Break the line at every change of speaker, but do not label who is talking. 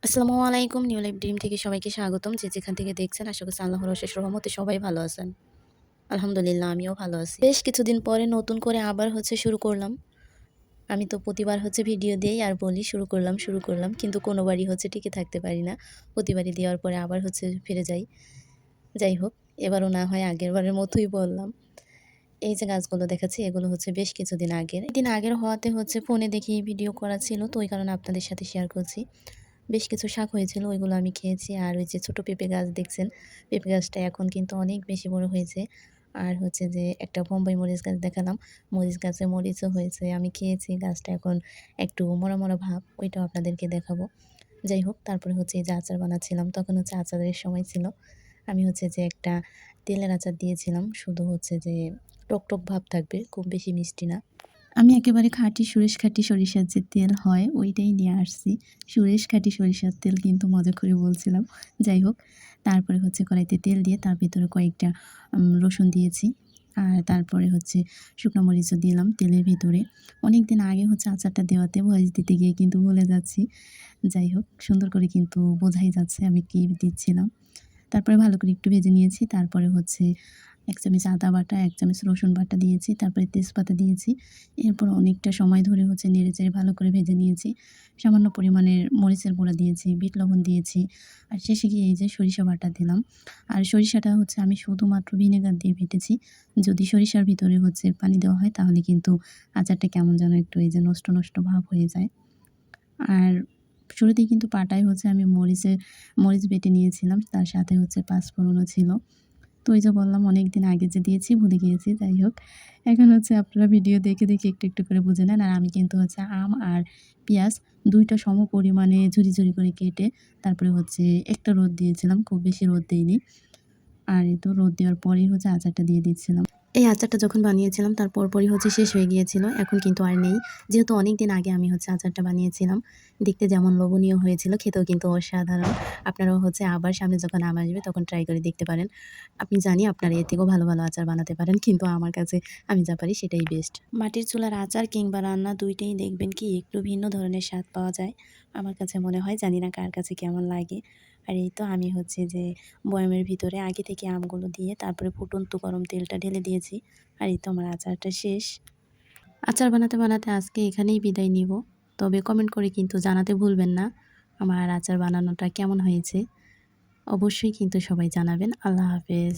আসসালামু আলাইকুম। New life dream থেকে সবাইকে স্বাগতম। যে যেখান থেকে দেখছেন আশা করছি আল্লাহর অশেষ রহমতে সবাই ভালো আছেন। আলহামদুলিল্লাহ আমিও ভালো আছি। বেশ কিছুদিন পরে নতুন করে আবার শুরু করলাম। আমি তো প্রতিবার ভিডিও দেই আর বলি শুরু করলাম। কিন্তু কোনোবারই টিকে থাকতে পারি না। প্রতিবারই দেওয়ার পরে আবার ফিরে যাই। যাই হোক, এবারও না হয় আগেরবারের মতোই বললাম। এই যে গাছগুলো দেখাচ্ছি এগুলো বেশ কিছুদিন আগের। দিন আগের হওয়াতে ফোনে দেখি ভিডিও করা ছিল, তো ওই কারণে আপনাদের সাথে শেয়ার করছি। বেশ কিছু শাক হয়েছিল, ওইগুলো আমি খেয়েছি। আর ওই যে ছোট পেঁপে গাছ দেখছেন, পেঁপে গাছটা এখন কিন্তু অনেক বেশি বড় হয়েছে। আর যে একটা বোম্বাই মরিচ গাছ দেখালাম, মরিচ গাছে মরিচও হয়েছে, আমি খেয়েছি। গাছটা এখন একটু মরা মরা ভাব, ওইটাও আপনাদেরকে দেখাবো। যাই হোক, তারপরে এই যে আচার বানাচ্ছিলাম, তখন আচারের সময় ছিল। আমি যে একটা তেলের আচার দিয়েছিলাম, শুধু যে টক টক ভাব থাকবে, খুব বেশি মিষ্টি না। আমি একেবারে খাঁটি খাঁটি সরিষার যে তেল হয় ওইটাই নিয়ে আসছি। খাঁটি সরিষার তেল কিন্তু মজা করে বলছিলাম। যাই হোক, তারপরে কড়াইতে তেল দিয়ে তার ভিতরে কয়েকটা রসুন দিয়েছি। আর তারপরে শুকনো মরিচও দিলাম তেলের ভিতরে। অনেকদিন আগে আচারটা দেওয়াতে ভয়েস দিতে গিয়ে কিন্তু ভুলে যাচ্ছি। যাই হোক, সুন্দর করে কিন্তু বোঝাই যাচ্ছে আমি কি দিচ্ছিলাম। তারপরে ভালো করে একটু ভেজে নিয়েছি। তারপরে ১ চামচ আদা বাটা, ১ চামচ রসুন বাটা দিয়েছি। তারপরে তেজপাতা দিয়েছি। এরপর অনেকটা সময় ধরে নেড়েচেড়ে ভালো করে ভেজে নিয়েছি। সামান্য পরিমাণের মরিচের গুঁড়া দিয়েছি, বিট লবণ দিয়েছি। আর শেষে গিয়ে এই যে সরিষা বাটা দিলাম। আর সরিষাটা আমি শুধুমাত্র ভিনেগার দিয়ে বেটেছি। যদি সরিষার ভিতরে পানি দেওয়া হয় তাহলে কিন্তু আচারটা কেমন যেন একটু এই যে নষ্ট, নষ্ট ভাব হয়ে যায়। আর শুরুতেই কিন্তু পাটায় আমি মরিচ বেটে নিয়েছিলাম। তার সাথে পাঁচফোড়নও ছিল। তো ওই যে বললাম অনেকদিন আগে যে দিয়েছি ভুলে গিয়েছি। যাই হোক, এখন আপনারা ভিডিও দেখে, দেখে একটু, একটু করে বুঝে নেন। আর আমি কিন্তু আম আর পেঁয়াজ ২ টা সম পরিমাণে ঝুরি, ঝুরি করে কেটে তারপরে একটা রোদ দিয়েছিলাম। খুব বেশি রোদ দেইনি। আর এই তো রোদ দেওয়ার পরেই আচারটা দিয়ে দিচ্ছিলাম। এই আচারটা যখন বানিয়েছিলাম তার পরপরই শেষ হয়ে গিয়েছিল। এখন কিন্তু আর নেই। যেহেতু অনেকদিন আগে আমি আচারটা বানিয়েছিলাম। দেখতে যেমন লোভনীয় হয়েছিল, খেতেও কিন্তু অসাধারণ। আপনারাও আবার সামনে যখন আম আসবে তখন ট্রাই করে দেখতে পারেন। আমি জানি আপনারা এর থেকেও ভালো, ভালো আচার বানাতে পারেন। কিন্তু আমার কাছে আমি যা পারি সেটাই বেস্ট। মাটির চুলার আচার কিংবা রান্না ২ টাই দেখবেন কি একটু ভিন্ন ধরনের স্বাদ পাওয়া যায়। আমার কাছে মনে হয়, জানি না কার কাছে কেমন লাগে। আর এই তো আমি যে বয়ামের ভিতরে আগে থেকে আমগুলো দিয়ে তারপরে ফুটন্ত গরম তেলটা ঢেলে দিয়েছি। আর এই তো আমার আচারটা শেষ। আচার বানাতে, বানাতে আজকে এখানেই বিদায় নিব। তবে কমেন্ট করে কিন্তু জানাতে ভুলবেন না আমার আচার বানানোটা কেমন হয়েছে। অবশ্যই কিন্তু সবাই জানাবেন। আল্লাহ হাফেজ।